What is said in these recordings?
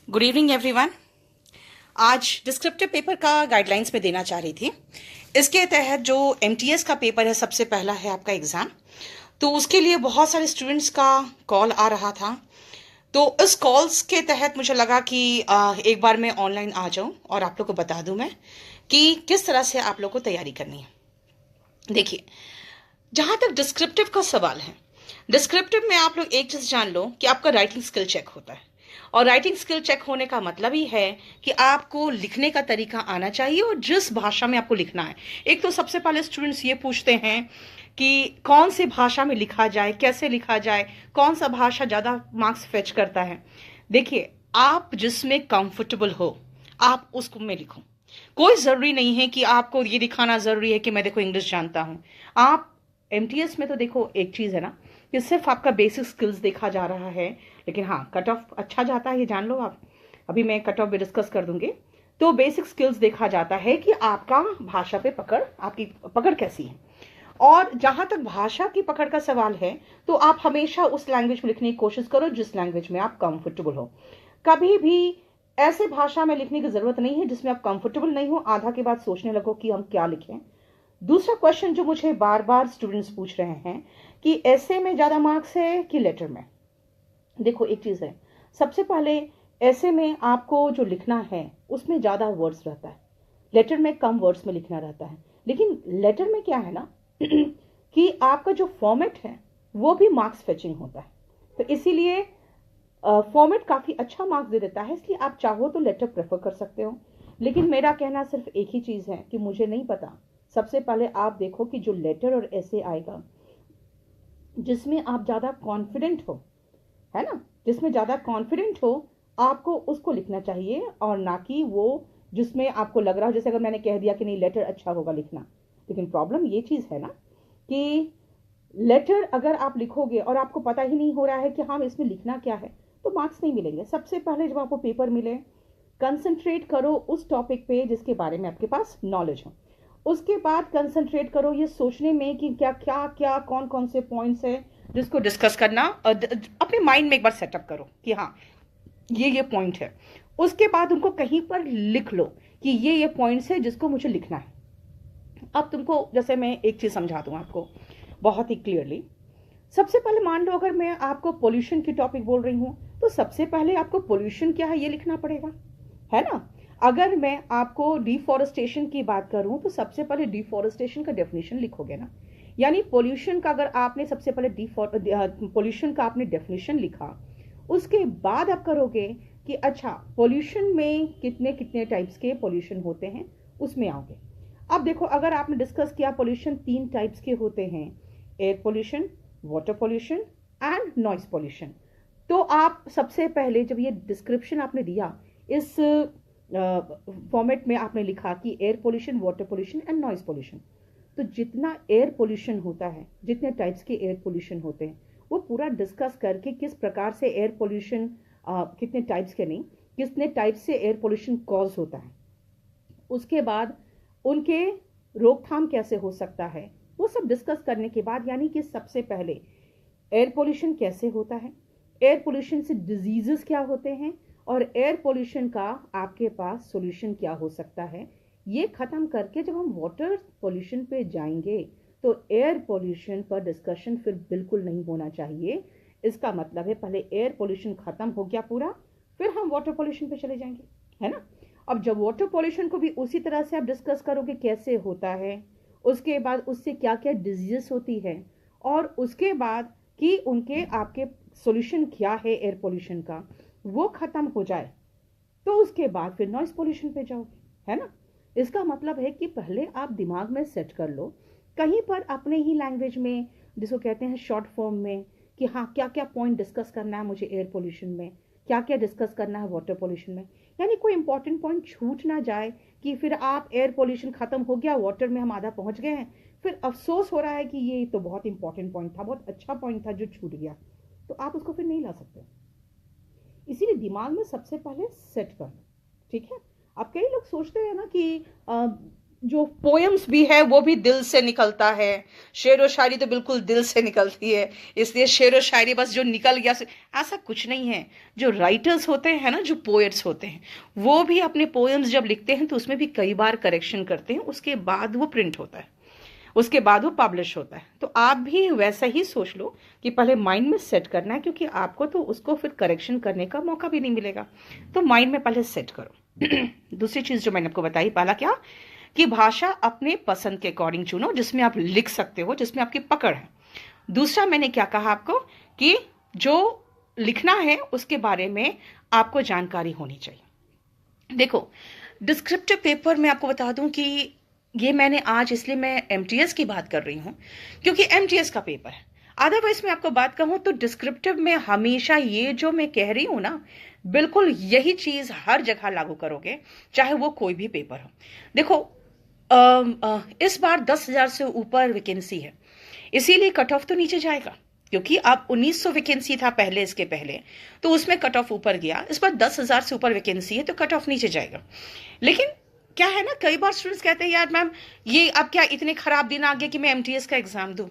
Good evening everyone. आज descriptive paper का guidelines में देना चाह रही थी। इसके तहत जो एमटीएस का पेपर है, सबसे पहला है आपका एग्जाम, तो उसके लिए बहुत सारे स्टूडेंट्स का कॉल आ रहा था। तो इस कॉल्स के तहत मुझे लगा कि एक बार मैं ऑनलाइन आ जाऊं और आप लोग को बता दूं मैं कि किस तरह से आप लोग को तैयारी करनी है। देखिए, जहां तक डिस्क्रिप्टिव का सवाल है, डिस्क्रिप्टिव में आप लोग एक चीज जान लो कि आपका राइटिंग स्किल चेक होता है। और राइटिंग स्किल चेक होने का मतलब ही है कि आपको लिखने का तरीका आना चाहिए और जिस भाषा में आपको लिखना है। एक तो सबसे पहले स्टूडेंट्स ये पूछते हैं कि कौन सी भाषा में लिखा जाए, कैसे लिखा जाए, कौन सा भाषा ज्यादा मार्क्स फेच करता है। देखिए, आप जिसमें कंफर्टेबल हो आप उसको में लिखो। कोई जरूरी नहीं है कि आपको ये दिखाना जरूरी है कि मैं देखो इंग्लिश जानता हूं। आप एमटीएस में तो देखो एक चीज है ना कि सिर्फ आपका बेसिक स्किल्स देखा जा रहा है, लेकिन हाँ कट ऑफ अच्छा जाता है, ये जान लो आप। अभी मैं कट ऑफ भी डिस्कस कर दूंगी। तो बेसिक स्किल्स देखा जाता है कि आपका भाषा पे पकड़, आपकी पकड़ कैसी है। और जहां तक भाषा की पकड़ का सवाल है, तो आप हमेशा उस लैंग्वेज में लिखने की कोशिश करो जिस लैंग्वेज में आप कंफर्टेबल हो। कभी भी ऐसे भाषा में लिखने की जरूरत नहीं है जिसमें आप कंफर्टेबल नहीं हो, आधा के बाद सोचने लगो कि हम क्या लिखें। दूसरा क्वेश्चन जो मुझे बार बार स्टूडेंट्स पूछ रहे हैं कि ऐसे में ज्यादा मार्क्स है कि लेटर में। देखो एक चीज है, सबसे पहले ऐसे में आपको जो लिखना है उसमें ज्यादा वर्ड्स रहता है, लेटर में कम वर्ड्स में लिखना रहता है। लेकिन लेटर में क्या है ना कि आपका जो फॉर्मेट है वो भी मार्क्स फेचिंग होता है। तो इसीलिए फॉर्मेट काफी अच्छा मार्क्स दे देता है, इसलिए आप चाहो तो लेटर प्रेफर कर सकते हो। लेकिन मेरा कहना सिर्फ एक ही चीज है कि मुझे नहीं पता, सबसे पहले आप देखो कि जो लेटर और ऐसे आएगा जिसमें आप ज्यादा कॉन्फिडेंट हो, है ना, जिसमें ज्यादा कॉन्फिडेंट हो आपको उसको लिखना चाहिए, और ना कि वो जिसमें आपको लग रहा हो। जैसे अगर मैंने कह दिया कि नहीं लेटर अच्छा होगा लिखना, लेकिन प्रॉब्लम ये चीज है ना कि लेटर अगर आप लिखोगे और आपको पता ही नहीं हो रहा है कि हाँ इसमें लिखना क्या है, तो मार्क्स नहीं मिलेंगे। सबसे पहले जब आपको पेपर मिले, कंसंट्रेट करो उस टॉपिक पे जिसके बारे में आपके पास नॉलेज हो। उसके बाद कंसंट्रेट करो ये सोचने में कि क्या क्या क्या कौन कौन से पॉइंट्स है जिसको डिस्कस करना, अपने माइंड में एक बार सेटअप करो कि हाँ ये पॉइंट है। उसके बाद उनको कहीं पर लिख लो कि ये पॉइंट्स है जिसको मुझे लिखना है। अब तुमको जैसे मैं एक चीज समझा दूं आपको बहुत ही क्लियरली। सबसे पहले मान लो अगर मैं आपको पोल्यूशन की टॉपिक बोल रही हूं, तो सबसे पहले आपको पोल्यूशन क्या है ये लिखना पड़ेगा, है ना। अगर मैं आपको डिफॉरेस्टेशन की बात करूं तो सबसे पहले डिफॉरेस्टेशन का डेफिनेशन लिखोगे ना। यानी पोल्यूशन का अगर आपने सबसे पहले पोल्यूशन का आपने डेफिनेशन लिखा, उसके बाद आप करोगे कि अच्छा पोल्यूशन में कितने कितने टाइप्स के पोल्यूशन होते हैं, उसमें आओगे। अब देखो, अगर आपने डिस्कस किया पोल्यूशन 3 टाइप्स के होते हैं, air pollution, water pollution and noise pollution. तो आप सबसे पहले जब ये डिस्क्रिप्शन आपने दिया, इस फॉर्मेट में आपने लिखा कि air pollution, water pollution and noise pollution. तो जितना एयर पोल्यूशन होता है, जितने टाइप्स के एयर पोल्यूशन होते हैं, वो पूरा डिस्कस करके किस प्रकार से एयर पोल्यूशन, कितने टाइप्स के नहीं, कितने टाइप्स से एयर पोल्यूशन कॉज होता है, उसके बाद उनके रोकथाम कैसे हो सकता है, वो सब डिस्कस करने के बाद, यानी कि सबसे पहले एयर पोल्यूशन कैसे होता है, एयर पोल्यूशन से डिजीजेस क्या होते हैं, और एयर पोल्यूशन का आपके पास सॉल्यूशन क्या हो सकता है, ये खत्म करके जब हम वाटर पोल्यूशन पे जाएंगे तो एयर पोल्यूशन पर डिस्कशन फिर बिल्कुल नहीं होना चाहिए। इसका मतलब है पहले एयर पोल्यूशन खत्म हो गया पूरा, फिर हम वाटर पोल्यूशन पे चले जाएंगे, है ना। अब जब वाटर पोल्यूशन को भी उसी तरह से आप डिस्कस करोगे कैसे होता है, उसके बाद उससे क्या क्या डिजीजेस होती है, और उसके बाद कि उनके आपके सॉल्यूशन क्या है एयर पोल्यूशन का, वो खत्म हो जाए, तो उसके बाद फिर नॉइस पोल्यूशन पे जाओगे, है ना। इसका मतलब है कि पहले आप दिमाग में सेट कर लो कहीं पर अपने ही लैंग्वेज में, जिसको कहते हैं शॉर्ट फॉर्म में, कि हाँ क्या क्या पॉइंट डिस्कस करना है मुझे एयर पोल्यूशन में, क्या क्या डिस्कस करना है वाटर पोल्यूशन में। यानी कोई इंपॉर्टेंट पॉइंट छूट ना जाए कि फिर आप एयर पोल्यूशन खत्म हो गया, वाटर में हम आधा पहुंच गए हैं, फिर अफसोस हो रहा है कि ये तो बहुत इंपॉर्टेंट पॉइंट था, बहुत अच्छा पॉइंट था जो छूट गया, तो आप उसको फिर नहीं ला सकते। इसीलिए दिमाग में सबसे पहले सेट कर लो, ठीक है। अब कई लोग सोचते हैं ना कि जो पोएम्स भी है वो भी दिल से निकलता है, शेर व शायरी तो बिल्कुल दिल से निकलती है, इसलिए शेर व शायरी बस जो निकल गया ऐसा कुछ नहीं है। जो राइटर्स होते हैं ना, जो पोएट्स होते हैं, वो भी अपने पोएम्स जब लिखते हैं तो उसमें भी कई बार करेक्शन करते हैं, उसके बाद वो प्रिंट होता है, उसके बाद वो पब्लिश होता है। तो आप भी वैसा ही सोच लो कि पहले माइंड में सेट करना है, क्योंकि आपको तो उसको फिर करेक्शन करने का मौका भी नहीं मिलेगा, तो माइंड में पहले सेट करो। दूसरी चीज जो मैंने आपको बताई, पहला क्या कि भाषा अपने पसंद के अकॉर्डिंग चुनो, जिसमें आप लिख सकते हो, जिसमें आपकी पकड़ है। दूसरा मैंने क्या कहा आपको कि जो लिखना है उसके बारे में आपको जानकारी होनी चाहिए। देखो, डिस्क्रिप्टिव पेपर में आपको बता दूं कि ये मैंने आज, इसलिए मैं एमटीएस की बात कर रही हूं क्योंकि एमटीएस का पेपर है। अदरवाइज मैं आपको बात कहूं तो डिस्क्रिप्टिव में हमेशा ये जो मैं कह रही हूं ना, बिल्कुल यही चीज हर जगह लागू करोगे, चाहे वो कोई भी पेपर हो। देखो, इस बार 10,000 से ऊपर वैकेंसी है, इसीलिए कट ऑफ तो नीचे जाएगा, क्योंकि अब 1900 वैकेंसी था पहले, इसके पहले तो उसमें कट ऑफ ऊपर गया। इस बार 10,000 से ऊपर वैकेंसी है तो कट ऑफ नीचे जाएगा। लेकिन क्या है ना, कई बार स्टूडेंट्स कहते हैं यार मैम ये अब क्या इतने खराब दिन आ गए कि मैं एमटीएस का एग्जाम दूं।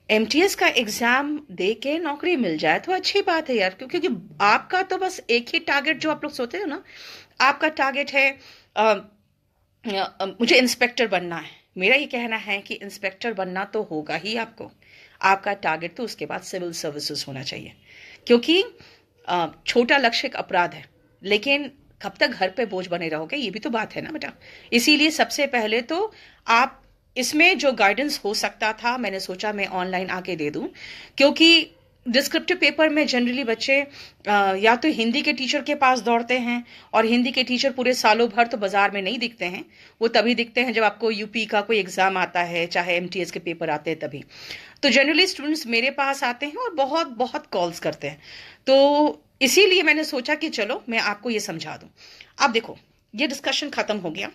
एमटीएस का एग्जाम दे के नौकरी मिल जाए तो अच्छी बात है यार, क्योंकि आपका तो बस एक ही टारगेट, जो आप लोग सोचते हो ना, आपका टारगेट है मुझे इंस्पेक्टर बनना है। मेरा ये कहना है कि इंस्पेक्टर बनना तो होगा ही आपको, आपका टारगेट तो उसके बाद सिविल सर्विसेज होना चाहिए, क्योंकि छोटा लक्ष्य एक अपराध है, लेकिन कब तक घर पे बोझ बने रहोगे, ये भी तो बात है ना बेटा। इसीलिए सबसे पहले तो आप इसमें जो गाइडेंस हो सकता था, मैंने सोचा मैं ऑनलाइन आके दे दूं, क्योंकि डिस्क्रिप्टिव पेपर में जनरली बच्चे या तो हिंदी के टीचर के पास दौड़ते हैं, और हिंदी के टीचर पूरे सालों भर तो बाजार में नहीं दिखते हैं, वो तभी दिखते हैं जब आपको यूपी का कोई एग्जाम आता है, चाहे एमटीएस के पेपर आते हैं तभी। तो जनरली स्टूडेंट्स मेरे पास आते हैं और बहुत बहुत कॉल्स करते हैं, तो इसीलिए मैंने सोचा कि चलो मैं आपको ये समझा दूं। अब देखो, ये डिस्कशन खत्म हो गया,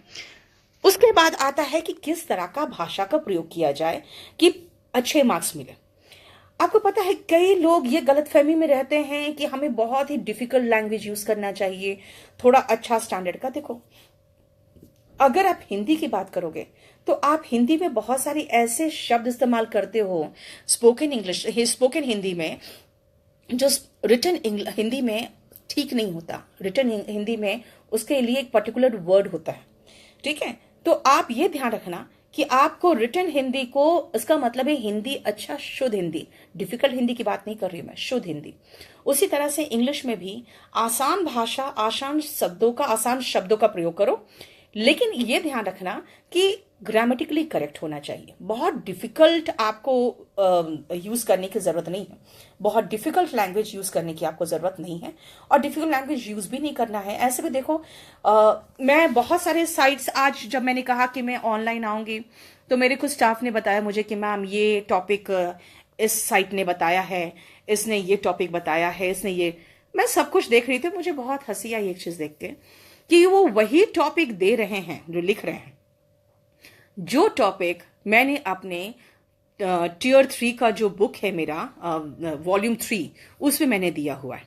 उसके बाद आता है कि किस तरह का भाषा का प्रयोग किया जाए कि अच्छे मार्क्स मिले। आपको पता है कई लोग ये गलतफहमी में रहते हैं कि हमें बहुत ही डिफिकल्ट लैंग्वेज यूज करना चाहिए, थोड़ा अच्छा स्टैंडर्ड का। देखो, अगर आप हिंदी की बात करोगे तो आप हिंदी में बहुत सारी ऐसे शब्द इस्तेमाल करते हो स्पोकन इंग्लिश, स्पोकन हिंदी में, जो रिटन हिंदी में ठीक नहीं होता। रिटन हिंदी में उसके लिए एक पर्टिकुलर वर्ड होता है, ठीक है। तो आप ये ध्यान रखना कि आपको रिटन हिंदी को, इसका मतलब है हिंदी अच्छा शुद्ध हिंदी, डिफिकल्ट हिंदी की बात नहीं कर रही हूं मैं, शुद्ध हिंदी। उसी तरह से इंग्लिश में भी आसान भाषा, आसान शब्दों का प्रयोग करो, लेकिन ये ध्यान रखना कि ग्रामेटिकली करेक्ट होना चाहिए। बहुत डिफिकल्ट आपको यूज करने की जरूरत नहीं है, बहुत डिफिकल्ट लैंग्वेज यूज करने की आपको जरूरत नहीं है, और डिफिकल्ट लैंग्वेज यूज भी नहीं करना है। ऐसे भी देखो, मैं बहुत सारे साइट्स, आज जब मैंने कहा कि मैं ऑनलाइन आऊंगी तो मेरे कुछ स्टाफ ने बताया मुझे कि मैम ये टॉपिक इस साइट ने बताया है, इसने ये टॉपिक बताया है, इसने ये, मैं सब कुछ देख रही थी, मुझे बहुत हंसी आई एक चीज देख के कि वो वही टॉपिक दे रहे हैं जो लिख रहे हैं, जो टॉपिक मैंने अपने टियर 3 का जो बुक है मेरा, वॉल्यूम 3, उसमें मैंने दिया हुआ है।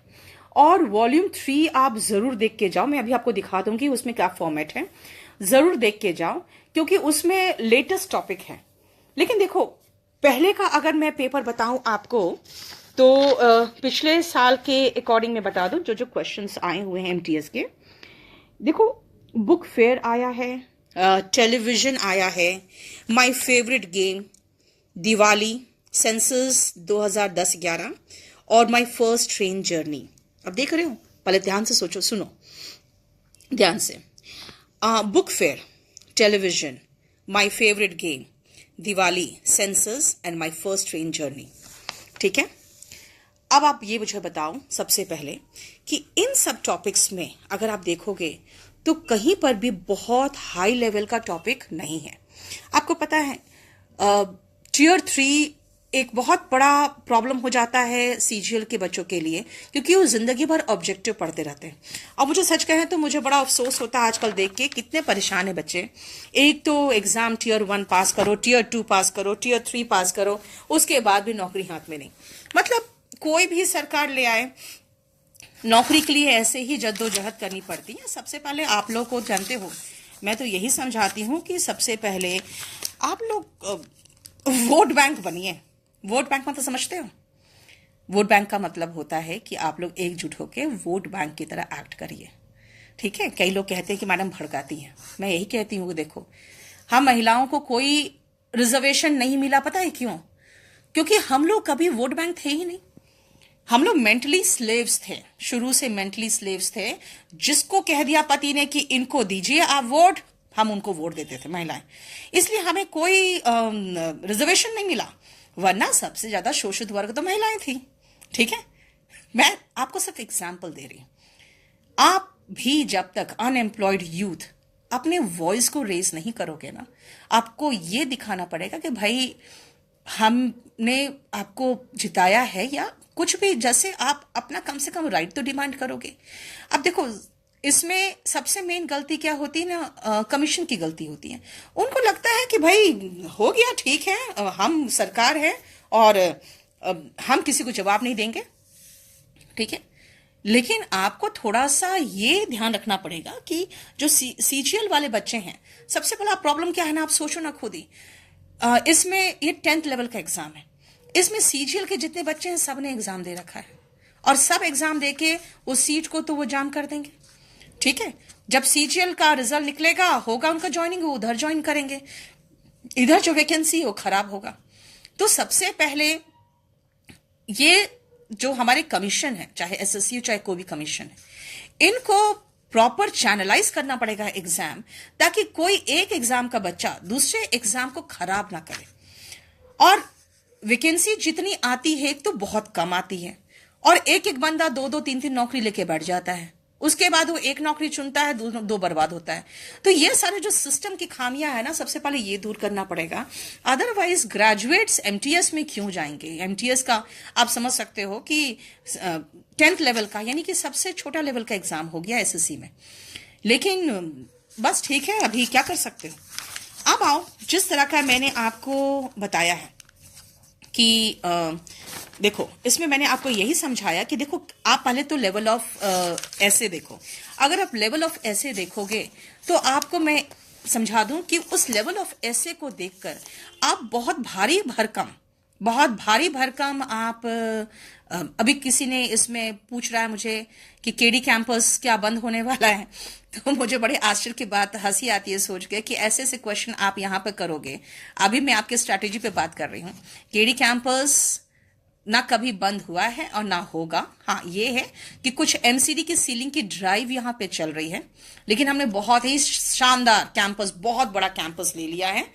और वॉल्यूम 3 आप जरूर देख के जाओ, मैं अभी आपको दिखा दूंगी उसमें क्या फॉर्मेट है, जरूर देख के जाओ, क्योंकि उसमें लेटेस्ट टॉपिक है। लेकिन देखो, पहले का अगर मैं पेपर बताऊं आपको तो पिछले साल के अकॉर्डिंग मैं बता दूं जो जो क्वेश्चंस आए हुए हैं एमटीएस के। देखो, बुक फेयर आया है, टेलीविजन आया है, my favourite game, Diwali, census 2010-11 और माय फर्स्ट ट्रेन जर्नी। अब देख रहे हो, पहले ध्यान से सोचो, सुनो ध्यान से। Book fair, television, my favourite game, Diwali, census and my first train journey. ठीक है, अब आप ये मुझे बताओ सबसे पहले कि इन सब टॉपिक्स में अगर आप देखोगे तो कहीं पर भी बहुत हाई लेवल का टॉपिक नहीं है। आपको पता है टियर 3 एक बहुत बड़ा प्रॉब्लम हो जाता है सीजीएल के बच्चों के लिए, क्योंकि वो जिंदगी भर ऑब्जेक्टिव पढ़ते रहते हैं। अब मुझे सच कहें तो मुझे बड़ा अफसोस होता है आजकल देख के कितने परेशान है बच्चे। एक तो एग्जाम टियर 1 पास करो, टियर 2 पास करो, टियर 3 पास करो, उसके बाद भी नौकरी हाथ में नहीं। मतलब कोई भी सरकार ले आए, नौकरी के लिए ऐसे ही जद्दोजहद करनी पड़ती है। सबसे पहले आप लोग को जानते हो, मैं तो यही समझाती हूँ कि सबसे पहले आप लोग वोट बैंक बनिए। वोट बैंक मतलब समझते हो? वोट बैंक का मतलब होता है कि आप लोग एकजुट होकर वोट बैंक की तरह एक्ट करिए। ठीक है? कई लोग कहते हैं कि मैडम भड़काती हैं। मैं यही कहती हूँ, देखो, हम महिलाओं को कोई रिजर्वेशन नहीं मिला, पता है क्यों? क्योंकि हम लोग कभी वोट बैंक थे ही नहीं। हम लोग मेंटली स्लेव्स थे, शुरू से मेंटली स्लेव्स थे। जिसको कह दिया पति ने कि इनको दीजिए आप वोट, हम उनको वोट देते थे, महिलाएं। इसलिए हमें कोई रिजर्वेशन नहीं मिला, वरना सबसे ज्यादा शोषित वर्ग तो महिलाएं थी। ठीक है? मैं आपको सिर्फ एग्जाम्पल दे रही हूं। आप भी जब तक अनएम्प्लॉयड यूथ अपने वॉइस को रेज नहीं करोगे ना, आपको ये दिखाना पड़ेगा कि भाई हमने आपको जिताया है, या कुछ भी, जैसे आप अपना कम से कम राइट तो डिमांड करोगे। अब देखो, इसमें सबसे मेन गलती क्या होती है ना, कमीशन की गलती होती है। उनको लगता है कि भाई हो गया, ठीक है, हम सरकार है और हम किसी को जवाब नहीं देंगे। ठीक है? लेकिन आपको थोड़ा सा ये ध्यान रखना पड़ेगा कि जो सीजीएल वाले बच्चे हैं, सबसे बड़ा प्रॉब्लम क्या है ना, आप सोचो ना खुद ही। इसमें ये 10th लेवल का एग्जाम है। इसमें सीजीएल के जितने बच्चे हैं सब ने एग्जाम दे रखा है, और सब एग्जाम देके वो सीट को तो वो जाम कर देंगे। ठीक है? जब सीजीएल का रिजल्ट निकलेगा, होगा उनका ज्वाइनिंग, वो उधर ज्वाइन करेंगे, इधर जो वैकेंसी वो खराब होगा। तो सबसे पहले ये जो हमारे कमीशन है, चाहे एसएससी हो चाहे कोई भी कमीशन है, इनको प्रॉपर चैनलाइज करना पड़ेगा एग्जाम, ताकि कोई एक एग्जाम का बच्चा दूसरे एग्जाम को खराब ना करे। और वैकेंसी जितनी आती है तो बहुत कम आती है, और एक एक बंदा 2-2, 3-3 नौकरी लेके बैठ जाता है। उसके बाद वो एक नौकरी चुनता है, दो बर्बाद होता है। तो ये सारे जो सिस्टम की खामियां है ना, सबसे पहले ये दूर करना पड़ेगा। अदरवाइज ग्रेजुएट्स एमटीएस में क्यों जाएंगे? एमटीएस का आप समझ सकते हो कि 10th लेवल का, यानी कि सबसे छोटा लेवल का एग्जाम हो गया एसएससी में। लेकिन बस ठीक है, अभी क्या कर सकते हो। अब आओ, जिस तरह का मैंने आपको बताया है कि देखो, इसमें मैंने आपको यही समझाया कि देखो, आप पहले तो लेवल ऑफ ऐसे देखो। अगर आप लेवल ऑफ ऐसे देखोगे तो आपको मैं समझा दूं कि उस लेवल ऑफ ऐसे को देखकर आप बहुत भारी भरकम आप अभी किसी ने इसमें पूछ रहा है मुझे कि केडी कैंपस क्या बंद होने वाला है, तो मुझे बड़े आश्चर्य की बात, हंसी आती है सोच के कि ऐसे ऐसे क्वेश्चन आप यहाँ पे करोगे। अभी मैं आपके स्ट्रैटेजी पे बात कर रही हूँ। केडी कैंपस ना कभी बंद हुआ है और ना होगा। हाँ, ये है कि कुछ एमसीडी की सीलिंग की ड्राइव यहाँ पे चल रही है, लेकिन हमने बहुत ही शानदार कैंपस, बहुत बड़ा कैंपस ले लिया है,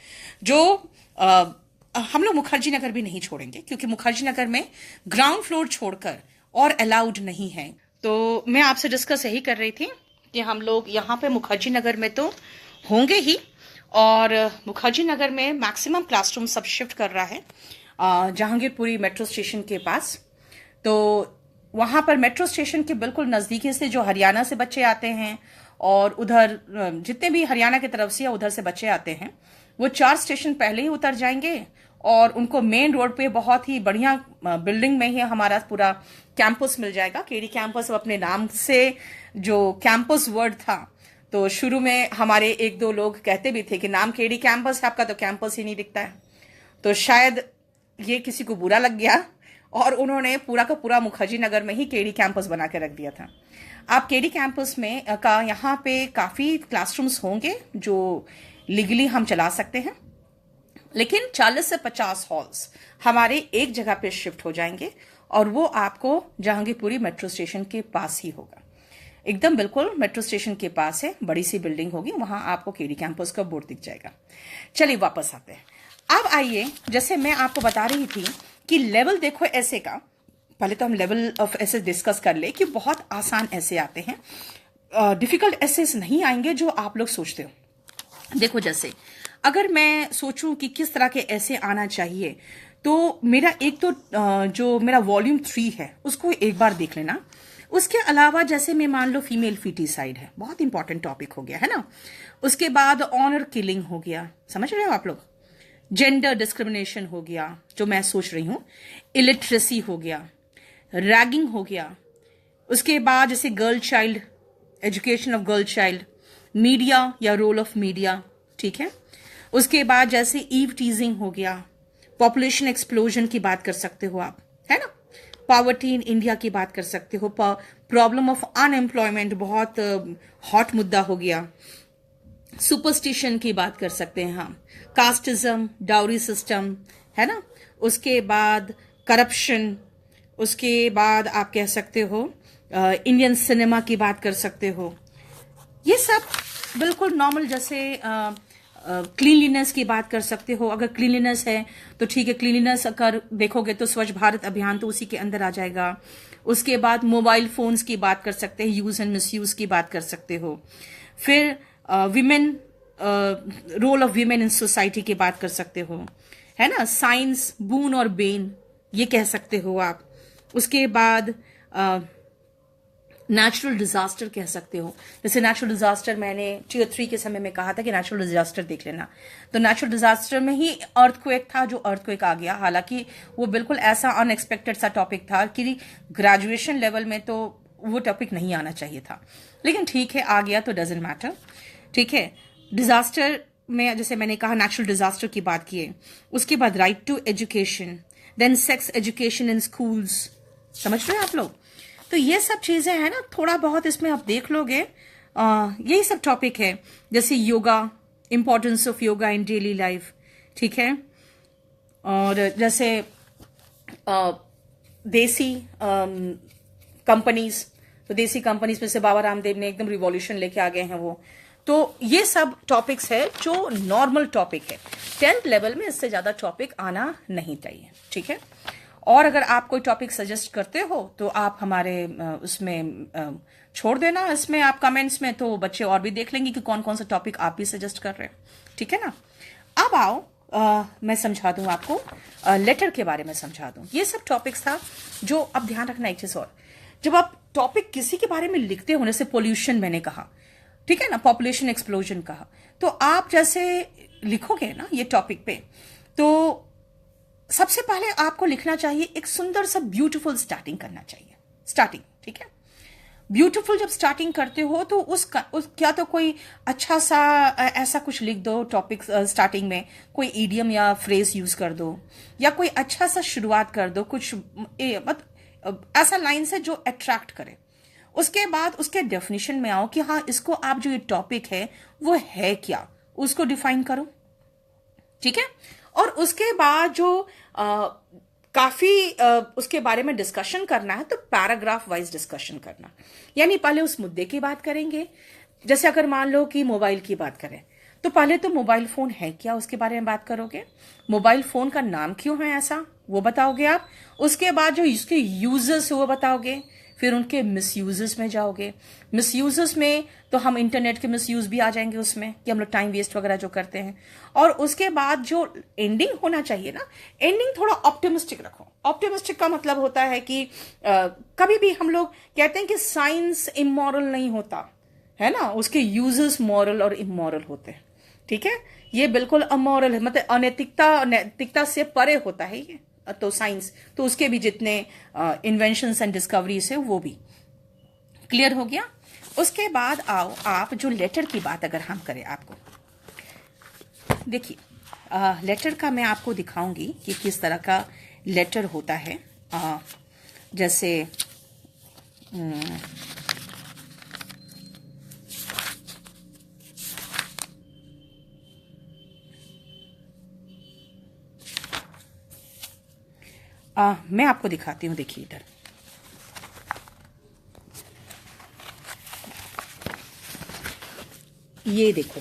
जो हम लोग मुखर्जी नगर भी नहीं छोड़ेंगे, क्योंकि मुखर्जी नगर में ग्राउंड फ्लोर छोड़कर और अलाउड नहीं है। तो मैं आपसे डिस्कस यही कर रही थी कि हम लोग यहाँ पे मुखर्जी नगर में तो होंगे ही, और मुखर्जी नगर में मैक्सिमम क्लासरूम सब शिफ्ट कर रहा है जहांगीरपुरी मेट्रो स्टेशन के पास। तो वहां पर मेट्रो स्टेशन के बिल्कुल नजदीकी से जो हरियाणा से बच्चे आते हैं, और उधर जितने भी हरियाणा की तरफ से या उधर से बच्चे आते हैं, वो 4 स्टेशन पहले ही उतर जाएंगे, और उनको मेन रोड पे बहुत ही बढ़िया बिल्डिंग में ही हमारा पूरा कैंपस मिल जाएगा। केडी कैंपस अपने नाम से जो कैंपस वर्ड था, तो शुरू में हमारे 1-2 लोग कहते भी थे कि नाम केडी कैंपस है आपका, तो कैंपस ही नहीं दिखता है। तो शायद ये किसी को बुरा लग गया, और उन्होंने पूरा का पूरा मुखर्जी नगर में ही केडी कैंपस बना के रख दिया था। आप केडी कैंपस में का यहाँ पे काफ़ी क्लासरूम्स होंगे जो लीगली हम चला सकते हैं, लेकिन 40 से 50 हॉल्स हमारे एक जगह पे शिफ्ट हो जाएंगे, और वो आपको जहांगीरपुरी मेट्रो स्टेशन के पास ही होगा। एकदम बिल्कुल मेट्रो स्टेशन के पास है, बड़ी सी बिल्डिंग होगी, वहां आपको केडी कैंपस का बोर्ड दिख जाएगा। चलिए वापस आते हैं। अब आइए, जैसे मैं आपको बता रही थी कि लेवल देखो ऐसे का, पहले तो हम लेवल ऑफ ऐसे डिस्कस कर ले कि बहुत आसान ऐसे आते हैं, डिफिकल्ट ऐसे नहीं आएंगे जो आप लोग सोचते हो। देखो, जैसे अगर मैं सोचूं कि किस तरह के ऐसे आना चाहिए, तो मेरा एक तो जो मेरा वॉल्यूम 3 है उसको एक बार देख लेना। उसके अलावा जैसे मैं मान लो फीमेल फीटिसाइड है, बहुत इंपॉर्टेंट टॉपिक हो गया है ना। उसके बाद ऑनर किलिंग हो गया, समझ रहे हो आप लोग। जेंडर डिस्क्रिमिनेशन हो गया, जो मैं सोच रही हूं। इलिटरेसी हो गया, रैगिंग हो गया। उसके बाद जैसे girl child, education of girl child, media या रोल ऑफ मीडिया, ठीक है। उसके बाद जैसे ईव टीजिंग हो गया, पॉपुलेशन एक्सप्लोजन की बात कर सकते हो आप, है ना। पॉवर्टी इन इंडिया की बात कर सकते हो, प्रॉब्लम ऑफ अनएम्प्लॉयमेंट बहुत हॉट मुद्दा हो गया। सुपरस्टिशन की बात कर सकते हैं हम, कास्टिज्म, डाउरी सिस्टम, है ना। उसके बाद करप्शन, उसके बाद आप कह सकते हो इंडियन सिनेमा की बात कर सकते हो। ये सब बिल्कुल नॉर्मल, जैसे क्लीनलीनेस की बात कर सकते हो। अगर क्लीनलीनेस है तो ठीक है, क्लीनलीनेस अगर देखोगे तो स्वच्छ भारत अभियान तो उसी के अंदर आ जाएगा। उसके बाद मोबाइल फोन्स की बात कर सकते हैं, यूज एंड मिसयूज की बात कर सकते हो। फिर women, role of women in society की बात कर सकते हो, है ना। साइंस, बून और बेन, ये कह सकते हो आप। उसके बाद नेचुरल डिजास्टर कह सकते हो। जैसे नेचुरल डिजास्टर मैंने टियर 3 के समय में कहा था कि नेचुरल डिजास्टर देख लेना, तो नेचुरल डिजास्टर में ही अर्थक्वेक था, जो अर्थक्वेक आ गया। हालांकि वो बिल्कुल ऐसा अनएक्सपेक्टेड सा टॉपिक था कि ग्रेजुएशन लेवल में तो वो टॉपिक नहीं आना चाहिए था, लेकिन ठीक है आ गया तो डजेंट मैटर, ठीक है। डिजास्टर में जैसे मैंने कहा नेचुरल डिजास्टर की बात की है। उसके बाद right to education, then sex education in schools, समझ रहे हैं आप लोग। तो ये सब चीजें हैं ना, थोड़ा बहुत इसमें आप देख लोगे, यही सब टॉपिक है। जैसे yoga, importance of yoga in daily life, ठीक है। और जैसे देसी कंपनीज, तो देसी कंपनीज में से बाबा रामदेव ने एकदम रिवॉल्यूशन लेके आ गए हैं वो। तो ये सब टॉपिक्स है जो नॉर्मल टॉपिक है। 10th लेवल में इससे ज्यादा टॉपिक आना नहीं चाहिए, ठीक है। और अगर आप कोई टॉपिक सजेस्ट करते हो तो आप हमारे उसमें छोड़ देना, इसमें आप कमेंट्स में, तो बच्चे और भी देख लेंगे कि कौन कौन सा टॉपिक आप भी सजेस्ट कर रहे हैं, ठीक है ना। अब आओ मैं समझा दूं आपको, लेटर के बारे में समझा दूं। ये सब टॉपिक्स था जो, अब ध्यान रखना एक चीज और, जब आप टॉपिक किसी के बारे में लिखते हो, जैसे पोल्यूशन मैंने कहा, ठीक है ना, पॉपुलेशन एक्सप्लोजन कहा, तो आप जैसे लिखोगे ना ये टॉपिक पे, तो सबसे पहले आपको लिखना चाहिए एक सुंदर सा ब्यूटीफुल स्टार्टिंग करना चाहिए, स्टार्टिंग, ठीक है। ब्यूटीफुल जब स्टार्टिंग करते हो तो क्या तो कोई अच्छा सा ऐसा कुछ लिख दो टॉपिक स्टार्टिंग में, कोई इडियम या फ्रेज यूज कर दो, या कोई अच्छा सा शुरुआत कर दो, कुछ ऐसा लाइन से जो अट्रैक्ट करे। उसके बाद उसके डेफिनेशन में आओ कि हाँ, इसको आप जो ये टॉपिक है वो है क्या, उसको डिफाइन करो, ठीक है। और उसके बाद जो काफी उसके बारे में डिस्कशन करना है, तो पैराग्राफ वाइज डिस्कशन करना, यानी पहले उस मुद्दे की बात करेंगे। जैसे अगर मान लो कि मोबाइल की बात करें, तो पहले तो मोबाइल फोन है क्या उसके बारे में बात करोगे, मोबाइल फोन का नाम क्यों है ऐसा वो बताओगे आप। उसके बाद जो इसके यूजर्स वो बताओगे, फिर उनके मिसयूजेस में जाओगे। मिसयूजेस में तो हम इंटरनेट के मिसयूज भी आ जाएंगे उसमें, कि हम लोग टाइम वेस्ट वगैरह जो करते हैं। और उसके बाद जो एंडिंग होना चाहिए ना, एंडिंग थोड़ा ऑप्टिमिस्टिक रखो। ऑप्टिमिस्टिक का मतलब होता है कि कभी भी हम लोग कहते हैं कि साइंस इमोरल नहीं होता है ना, उसके यूजर्स मॉरल और इमोरल होते हैं, ठीक है। ये बिल्कुल अमोरल है, मतलब नैतिकता से परे होता है ये तो साइंस, तो उसके भी जितने इन्वेंशंस एंड डिस्कवरीज है वो भी क्लियर हो गया। उसके बाद आओ आप जो लेटर की बात अगर हम करें, आपको देखिए लेटर का मैं आपको दिखाऊंगी कि किस तरह का लेटर होता है। जैसे मैं आपको दिखाती हूँ, देखिए इधर ये देखो,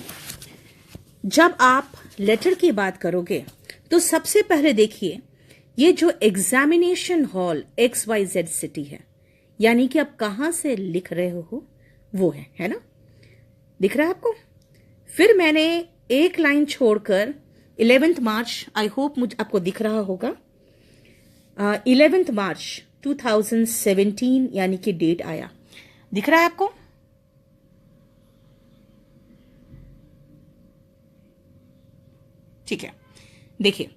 जब आप लेटर की बात करोगे तो सबसे पहले देखिए ये जो एग्जामिनेशन हॉल XYZ सिटी है, यानी कि आप कहां से लिख रहे हो वो है ना, दिख रहा है आपको। फिर मैंने एक लाइन छोड़कर 11 मार्च, आई होप मुझे आपको दिख रहा होगा, 11 मार्च 2017 यानी कि डेट आया, दिख रहा है आपको। ठीक है, देखिए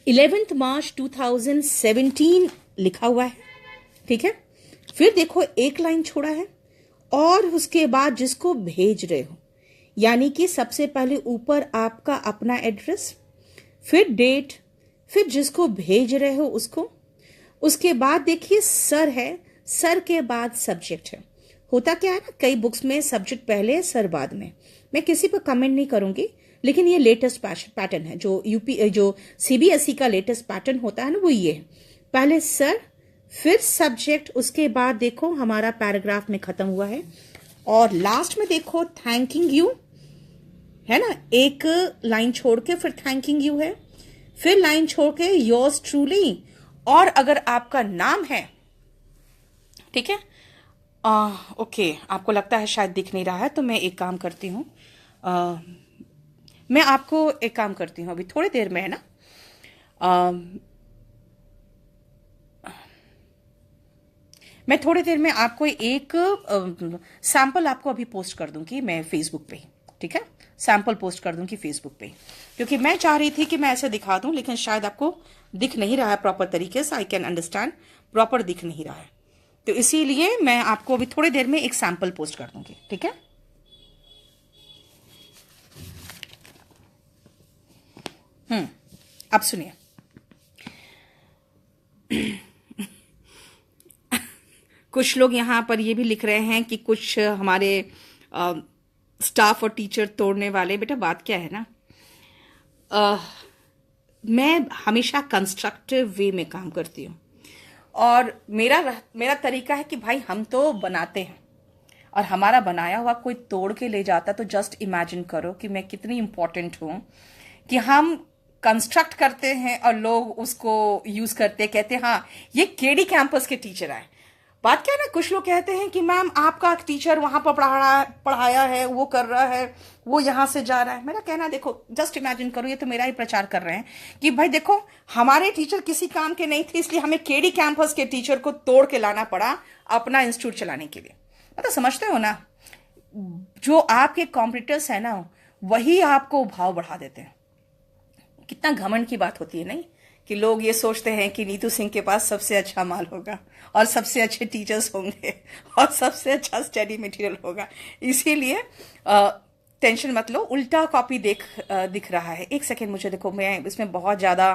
11 मार्च 2017 लिखा हुआ है, ठीक है। फिर देखो एक लाइन छोड़ा है और उसके बाद जिसको भेज रहे हो, यानी कि सबसे पहले ऊपर आपका अपना एड्रेस, फिर डेट, फिर जिसको भेज रहे हो उसको, उसके बाद देखिए सर है, सर के बाद सब्जेक्ट है। होता क्या है ना, कई बुक्स में सब्जेक्ट पहले है सर बाद में। मैं किसी पर कमेंट नहीं करूंगी, लेकिन ये लेटेस्ट पैटर्न है, जो सीबीएसई का लेटेस्ट पैटर्न होता है ना, वो ये है, पहले सर फिर सब्जेक्ट, उसके बाद देखो हमारा पैराग्राफ में खत्म हुआ है, और लास्ट में देखो थैंकिंग यू है ना, एक लाइन छोड़ के फिर थैंकिंग यू है, फिर लाइन छोड़ के योर्स ट्रूली, और अगर आपका नाम है, ठीक है, ओके, आपको लगता है शायद दिख नहीं रहा है, तो मैं एक काम करती हूँ, मैं आपको एक काम करती हूँ, अभी थोड़ी देर में है ना, मैं थोड़ी देर में आपको एक सैंपल आपको अभी पोस्ट कर दूंगी मैं फेसबुक पे, ठीक है, सैंपल पोस्ट कर दूंगी फेसबुक पे, क्योंकि मैं चाह रही थी कि मैं ऐसे दिखा दूं, लेकिन शायद आपको दिख नहीं रहा है प्रॉपर तरीके से, आई कैन अंडरस्टैंड, प्रॉपर दिख नहीं रहा है, तो इसीलिए मैं आपको अभी थोड़ी देर में एक सैंपल पोस्ट कर दूंगी, ठीक है। अब सुनिए। कुछ लोग यहाँ पर ये भी लिख रहे हैं कि कुछ हमारे स्टाफ और टीचर तोड़ने वाले, बेटा बात क्या है ना, मैं हमेशा कंस्ट्रक्टिव वे में काम करती हूँ, और मेरा तरीका है कि भाई हम तो बनाते हैं, और हमारा बनाया हुआ कोई तोड़ के ले जाता, तो जस्ट इमेजिन करो कि मैं कितनी इंपॉर्टेंट हूँ, कि हम कंस्ट्रक्ट करते हैं और लोग उसको यूज करते, कहते हैं हाँ ये केडी कैंपस के टीचर आए। बात क्या है ना, कुछ लोग कहते हैं कि मैम आपका टीचर वहां पर पढ़ाया है, वो कर रहा है, वो यहां से जा रहा है। मेरा कहना, देखो जस्ट इमेजिन करो, ये तो मेरा ही प्रचार कर रहे हैं कि भाई देखो हमारे टीचर किसी काम के नहीं थे, इसलिए हमें केडी कैंपस के टीचर को तोड़ के लाना पड़ा अपना इंस्टीट्यूट चलाने के लिए। मतलब समझते हो ना, जो आपके कॉम्पिटिटर्स है ना, वही आपको भाव बढ़ा देते हैं। कितना घमंड की बात होती है नहीं, कि लोग ये सोचते हैं कि नीतू सिंह के पास सबसे अच्छा माल होगा, और सबसे अच्छे टीचर्स होंगे, और सबसे अच्छा स्टडी मटेरियल होगा, इसीलिए टेंशन मत लो, उल्टा कॉपी दिख रहा है। एक सेकेंड, मुझे देखो, मैं इसमें बहुत ज़्यादा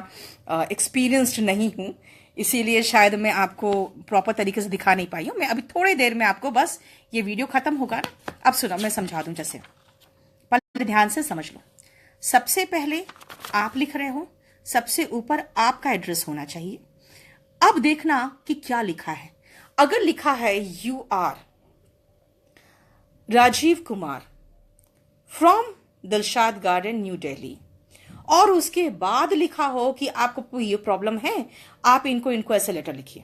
एक्सपीरियंस्ड नहीं हूँ, इसीलिए शायद मैं आपको प्रॉपर तरीके से दिखा नहीं पाई हूँ। मैं अभी थोड़ी देर में आपको, बस ये वीडियो खत्म होगा ना, अब सुनो मैं समझा दूँ, जैसे पहले ध्यान से समझ लो। सबसे पहले आप लिख रहे हो, सबसे ऊपर आपका एड्रेस होना चाहिए। अब देखना कि क्या लिखा है। अगर लिखा है you are Rajiv Kumar from Dilshad garden new Delhi, और उसके बाद लिखा हो कि आपको ये प्रॉब्लम है, आप इनको ऐसे लेटर लिखिए,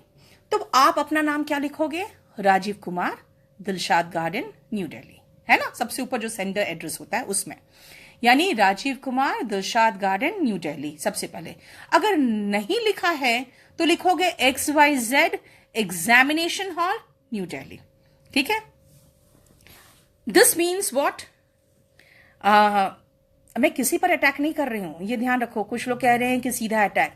तो आप अपना नाम क्या लिखोगे, राजीव कुमार दिलशाद गार्डन न्यू दिल्ली, है ना, सबसे ऊपर जो सेंडर एड्रेस होता है उसमें, यानी राजीव कुमार दिलशाद गार्डन न्यू दिल्ली सबसे पहले। अगर नहीं लिखा है तो लिखोगे XYZ examination hall new Delhi, ठीक है। दिस मीन्स व्हाट, मैं किसी पर अटैक नहीं कर रही हूं, ये ध्यान रखो। कुछ लोग कह रहे हैं कि सीधा अटैक,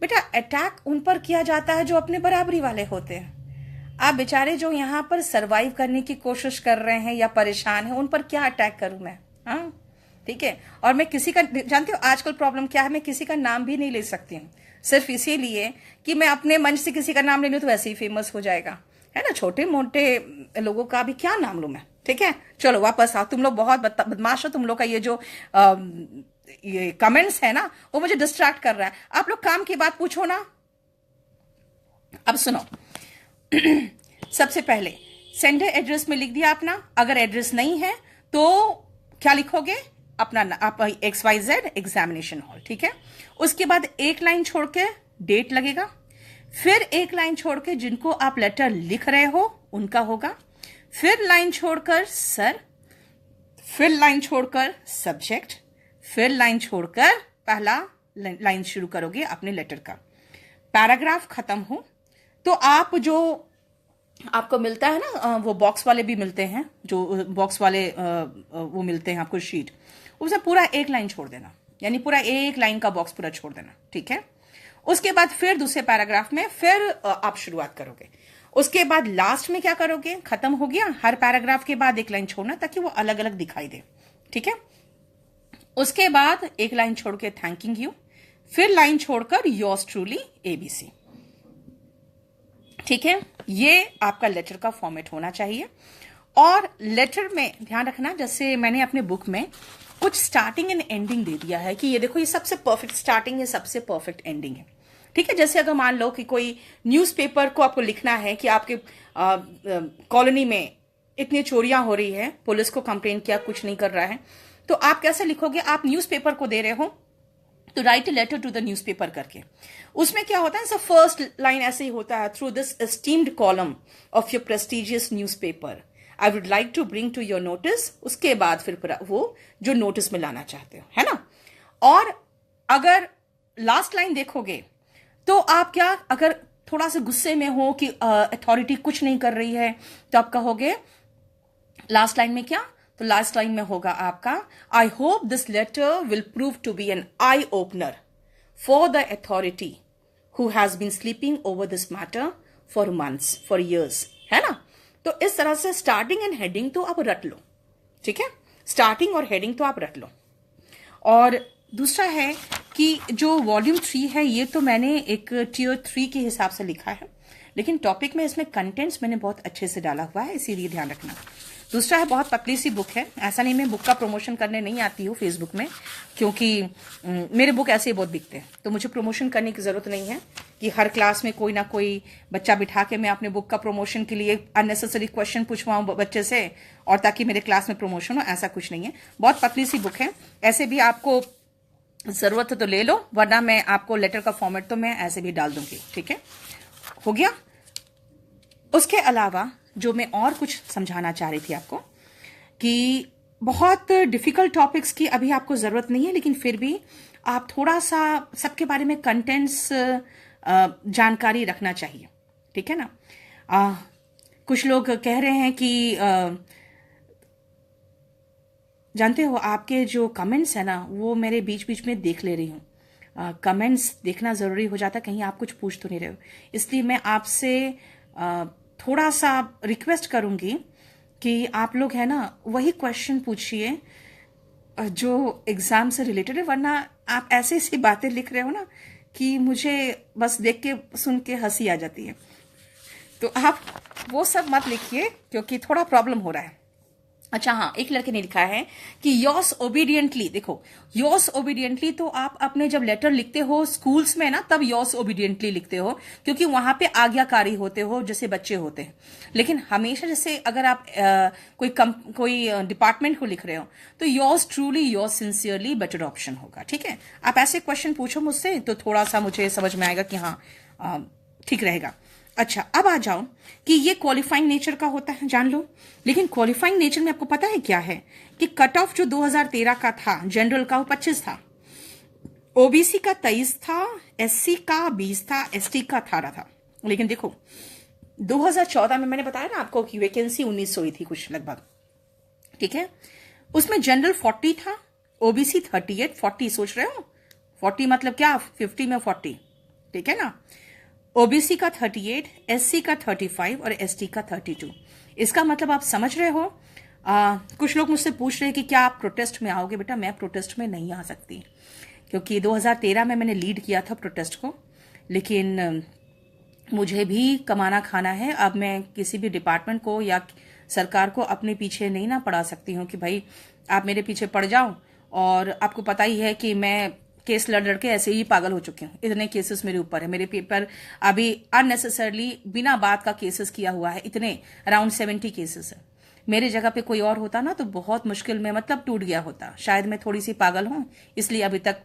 बेटा अटैक उन पर किया जाता है जो अपने बराबरी वाले होते हैं। आप बेचारे जो यहां पर सरवाइव करने की कोशिश कर रहे हैं या परेशान हैं, उन पर क्या अटैक करूं मैं, हाँ ठीक है। और मैं किसी का, जानती हूँ आजकल प्रॉब्लम क्या है, मैं किसी का नाम भी नहीं ले सकती हूँ, सिर्फ इसीलिए कि मैं अपने मंच से किसी का नाम ले लूँ तो वैसे ही फेमस हो जाएगा, है ना। छोटे मोटे लोगों का भी क्या नाम लूँ मैं, ठीक है। चलो वापस आओ, तुम लोग बहुत बदमाश हो, तुम लोग का ये जो ये कमेंट्स है ना, वो मुझे डिस्ट्रैक्ट कर रहा है। आप लोग काम की बात पूछो ना। अब सुनो, सबसे पहले सेंडर एड्रेस में लिख दिया अपना। अगर एड्रेस नहीं है तो क्या लिखोगे, अपना आप XYZ एग्जामिनेशन हॉल, ठीक है। उसके बाद एक लाइन छोड़ के डेट लगेगा, फिर एक लाइन छोड़ के जिनको आप लेटर लिख रहे हो उनका होगा, फिर लाइन छोड़कर सर, फिर लाइन छोड़कर सब्जेक्ट, फिर लाइन छोड़कर पहला लाइन शुरू करोगे अपने लेटर का। पैराग्राफ खत्म हो तो आप जो आपको मिलता है ना, वो बॉक्स वाले भी मिलते हैं, जो बॉक्स वाले वो मिलते हैं आपको शीट, उसमें पूरा एक लाइन छोड़ देना, यानी पूरा एक लाइन का बॉक्स पूरा छोड़ देना, ठीक है। उसके बाद फिर दूसरे पैराग्राफ में फिर आप शुरुआत करोगे। उसके बाद लास्ट में क्या करोगे, खत्म हो गया, हर पैराग्राफ के बाद एक लाइन छोड़ना ताकि वो अलग अलग दिखाई दे, ठीक है। उसके बाद एक लाइन छोड़ के थैंकिंग यू, फिर लाइन छोड़कर योर्स ट्रूली एबीसी, ठीक है। ये आपका लेटर का फॉर्मेट होना चाहिए। और लेटर में ध्यान रखना, जैसे मैंने अपने बुक में कुछ स्टार्टिंग एंड एंडिंग दे दिया है कि ये देखो ये सबसे परफेक्ट स्टार्टिंग है, सबसे परफेक्ट एंडिंग है, ठीक है। जैसे अगर मान लो कि कोई न्यूज़पेपर को आपको लिखना है कि आपके कॉलोनी में इतनी चोरियां हो रही है, पुलिस को कंप्लेन किया, कुछ नहीं कर रहा है, तो आप कैसे लिखोगे, आप न्यूज़पेपर को दे रहे हो तो write a letter to the newspaper करके। उसमें क्या होता है, सो फर्स्ट लाइन ऐसे ही होता है, through this esteemed column of your prestigious newspaper I would like to bring to your notice, उसके बाद फिर वो जो नोटिस में लाना चाहते हो, है ना। और अगर लास्ट लाइन देखोगे तो आप क्या, अगर थोड़ा सा गुस्से में हो कि अथॉरिटी कुछ नहीं कर रही है, तो आप कहोगे लास्ट लाइन में क्या, तो लास्ट लाइन में होगा आपका, I hope this letter will prove to be an eye opener for the authority who has been sleeping over this matter for months, for years, है ना। तो इस तरह से स्टार्टिंग एंड हेडिंग तो आप रट लो, ठीक है, स्टार्टिंग और हेडिंग तो आप रट लो। और दूसरा है कि जो वॉल्यूम 3 है, ये तो मैंने एक टियर 3 के हिसाब से लिखा है, लेकिन टॉपिक में इसमें कंटेंट्स मैंने बहुत अच्छे से डाला हुआ है, इसीलिए ध्यान रखना। दूसरा है, बहुत पतली सी बुक है, ऐसा नहीं मैं बुक का प्रमोशन करने नहीं आती हूँ फेसबुक में, क्योंकि मेरे बुक ऐसे ही बहुत बिकते हैं, तो मुझे प्रमोशन करने की जरूरत नहीं है कि हर क्लास में कोई ना कोई बच्चा बिठा के मैं अपने बुक का प्रमोशन के लिए अननेसेसरी क्वेश्चन पूछवाऊं बच्चे से, और ताकि मेरे क्लास में प्रमोशन हो, ऐसा कुछ नहीं है। बहुत पतली सी बुक है, ऐसे भी आपको जरूरत है तो ले लो, वरना मैं आपको लेटर का फॉर्मेट तो मैं ऐसे भी डाल दूंगी, ठीक है, हो गया। उसके अलावा जो मैं और कुछ समझाना चाह रही थी आपको कि बहुत डिफिकल्ट टॉपिक्स की अभी आपको जरूरत नहीं है, लेकिन फिर भी आप थोड़ा सा सबके बारे में कंटेंट्स जानकारी रखना चाहिए, ठीक है ना। कुछ लोग कह रहे हैं कि जानते हो आपके जो कमेंट्स है ना, वो मेरे बीच बीच में देख ले रही हूँ। कमेंट्स देखना जरूरी हो जाता, कहीं आप कुछ पूछ तो नहीं रहे हो, इसलिए मैं आपसे थोड़ा सा रिक्वेस्ट करूंगी कि आप लोग है ना वही क्वेश्चन पूछिए जो एग्जाम से रिलेटेड है, वरना आप ऐसी ऐसी बातें लिख रहे हो ना कि मुझे बस देख के सुन के हंसी आ जाती है। तो आप वो सब मत लिखिए क्योंकि थोड़ा प्रॉब्लम हो रहा है। अच्छा हाँ, एक लड़के ने लिखा है कि योर्स ओबीडियंटली, देखो योर्स ओबीडियंटली तो आप अपने जब लेटर लिखते हो स्कूल्स में ना, तब योर्स ओबीडियंटली लिखते हो क्योंकि वहां पे आज्ञाकारी होते हो जैसे बच्चे होते हैं। लेकिन हमेशा जैसे अगर आप कोई डिपार्टमेंट को लिख रहे हो तो yours truly, yours sincerely better option होगा, ठीक है। आप ऐसे क्वेश्चन पूछो मुझसे तो थोड़ा सा मुझे समझ में आएगा कि हाँ ठीक रहेगा। अच्छा, अब आ जाओ कि ये क्वालिफाइंग नेचर का होता है, जान लो। लेकिन क्वालिफाइंग नेचर में आपको पता है क्या है कि कट ऑफ जो 2013 का था जनरल का वो 25 था, ओबीसी का 23 था, एससी का 20 था, एसटी का 18 था। लेकिन देखो 2014 में मैंने बताया ना आपको कि वैकेंसी 1900 ही थी कुछ लगभग, ठीक है। उसमें जनरल 40 था, ओबीसी 38, 40 सोच रहे हो 40 मतलब क्या, 50 में 40, ठीक है ना। ओबीसी का 38, एससी का 35 और एसटी का 32। इसका मतलब आप समझ रहे हो। कुछ लोग मुझसे पूछ रहे हैं कि क्या आप प्रोटेस्ट में आओगे। बेटा मैं प्रोटेस्ट में नहीं आ सकती क्योंकि 2013 में मैंने लीड किया था प्रोटेस्ट को, लेकिन मुझे भी कमाना खाना है। अब मैं किसी भी डिपार्टमेंट को या सरकार को अपने पीछे नहीं ना पड़ा सकती हूँ कि भाई आप मेरे पीछे पड़ जाओ। और आपको पता ही है कि मैं केस लड़ के ऐसे ही पागल हो चुकी हूँ, इतने केसेस मेरे ऊपर है। मेरे पेपर अभी अननेसेसरली बिना बात का केसेस किया हुआ है, इतने अराउंड 70 केसेस है। मेरे जगह पे कोई और होता ना तो बहुत मुश्किल में मतलब टूट गया होता। शायद मैं थोड़ी सी पागल हूं इसलिए अभी तक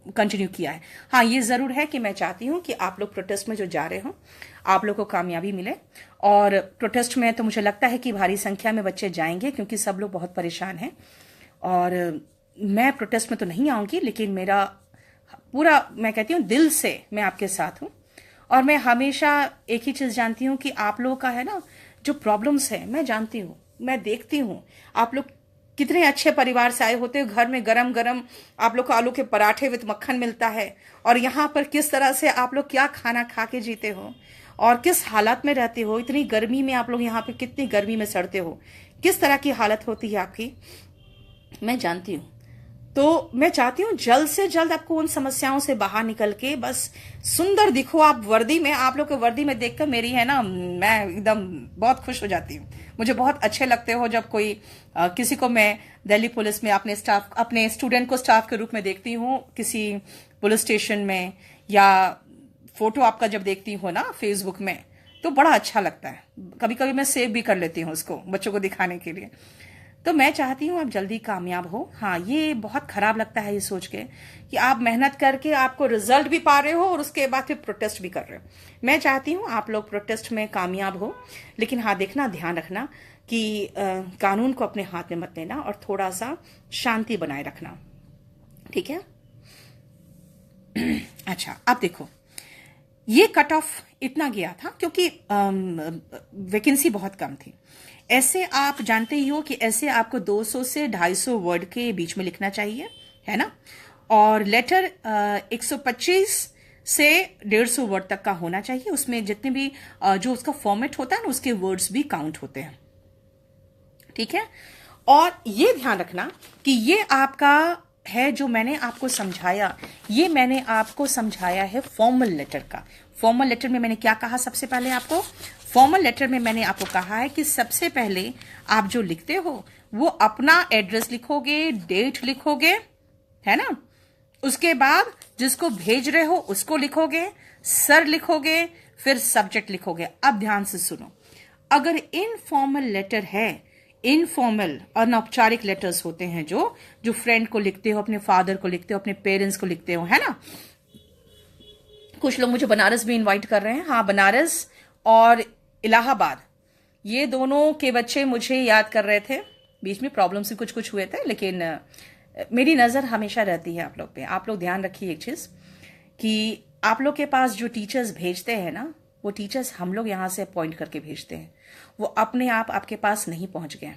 कंटिन्यू किया है। हाँ ये जरूर है कि मैं चाहती हूं कि आप लोग प्रोटेस्ट में जो जा रहे हो आप लोग को कामयाबी मिले। और प्रोटेस्ट में तो मुझे लगता है कि भारी संख्या में बच्चे जाएंगे क्योंकि सब लोग बहुत परेशान हैं। और मैं प्रोटेस्ट में तो नहीं आऊंगी, लेकिन मेरा पूरा मैं कहती हूँ दिल से मैं आपके साथ हूँ। और मैं हमेशा एक ही चीज जानती हूँ कि आप लोगों का है ना जो प्रॉब्लम्स है, मैं जानती हूँ, मैं देखती हूँ आप लोग कितने अच्छे परिवार से आए होते हो। घर में गरम गरम आप लोग को आलू के पराठे विद मक्खन मिलता है, और यहाँ पर किस तरह से आप लोग क्या खाना खा के जीते हो। और किस हालत में रहते हो, इतनी गर्मी में आप लोग यहाँ पे कितनी गर्मी में सड़ते हो, किस तरह की हालत होती है आपकी, मैं जानती हूँ। तो मैं चाहती हूँ जल्द से जल्द आपको उन समस्याओं से बाहर निकल के बस सुंदर दिखो आप वर्दी में। आप लोग को वर्दी में देखकर मेरी है ना, मैं एकदम बहुत खुश हो जाती हूँ। मुझे बहुत अच्छे लगते हो जब कोई किसी को मैं दिल्ली पुलिस में अपने स्टाफ, अपने स्टूडेंट को स्टाफ के रूप में देखती हूँ किसी पुलिस स्टेशन में, या फोटो आपका जब देखती हूँ ना फेसबुक में, तो बड़ा अच्छा लगता है। कभी कभी मैं सेव भी कर लेती हूँ उसको बच्चों को दिखाने के लिए। तो मैं चाहती हूँ आप जल्दी कामयाब हो। हाँ, ये बहुत खराब लगता है ये सोच के कि आप मेहनत करके आपको रिजल्ट भी पा रहे हो और उसके बाद फिर प्रोटेस्ट भी कर रहे हो। मैं चाहती हूँ आप लोग प्रोटेस्ट में कामयाब हो, लेकिन हाँ देखना, ध्यान रखना कि कानून को अपने हाथ में मत लेना और थोड़ा सा शांति बनाए रखना, ठीक है। अच्छा, अब देखो, ये कट ऑफ इतना गया था क्योंकि वैकेंसी बहुत कम थी। ऐसे आप जानते ही हो कि ऐसे आपको 200 से 250 वर्ड के बीच में लिखना चाहिए, है ना। और लेटर 125 से 150 वर्ड तक का होना चाहिए। उसमें जितने भी जो उसका फॉर्मेट होता है ना, उसके वर्ड्स भी काउंट होते हैं, ठीक है। और ये ध्यान रखना कि ये आपका है जो मैंने आपको समझाया, ये मैंने आपको समझाया है फॉर्मल लेटर का। फॉर्मल लेटर में मैंने क्या कहा सबसे पहले आपको? फॉर्मल लेटर में मैंने आपको कहा है कि सबसे पहले आप जो लिखते हो वो अपना एड्रेस लिखोगे, डेट लिखोगे, है ना। उसके बाद जिसको भेज रहे हो उसको लिखोगे, सर लिखोगे, फिर सब्जेक्ट लिखोगे। अब ध्यान से सुनो, अगर इनफॉर्मल लेटर है, इनफॉर्मल अनौपचारिक लेटर्स होते हैं जो फ्रेंड को लिखते हो, अपने फादर को लिखते हो, अपने पेरेंट्स को लिखते हो, है ना। कुछ लोग मुझे बनारस भी इनवाइट कर रहे हैं। हाँ, बनारस और इलाहाबाद, ये दोनों के बच्चे मुझे याद कर रहे थे। बीच में प्रॉब्लम्स भी कुछ कुछ हुए थे, लेकिन मेरी नज़र हमेशा रहती है आप लोग पे। आप लोग ध्यान रखिए एक चीज़ कि आप लोग के पास जो टीचर्स भेजते हैं ना, वो टीचर्स हम लोग यहाँ से अपॉइंट करके भेजते हैं, वो अपने आप आपके पास नहीं पहुँच गए।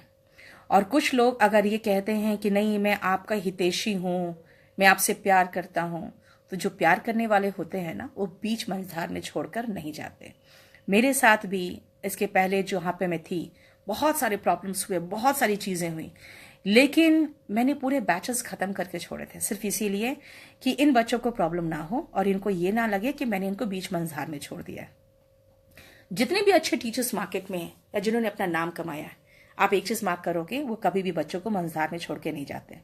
और कुछ लोग अगर ये कहते हैं कि नहीं मैं आपका हितैषी हूँ, मैं आपसे प्यार करता हूँ, तो जो प्यार करने वाले होते हैं ना, वो बीच मझधार में छोड़कर नहीं जाते। मेरे साथ भी इसके पहले जो यहाँ पे मैं थी, बहुत सारे प्रॉब्लम्स हुए, बहुत सारी चीज़ें हुई, लेकिन मैंने पूरे बैचेस ख़त्म करके छोड़े थे, सिर्फ इसीलिए कि इन बच्चों को प्रॉब्लम ना हो और इनको ये ना लगे कि मैंने इनको बीच मझधार में छोड़ दिया है। जितने भी अच्छे टीचर्स मार्केट में हैं या जिन्होंने अपना नाम कमाया है, आप एक चीज़ मार्क करोगे, वो कभी भी बच्चों को मझधार में छोड़ के नहीं जाते।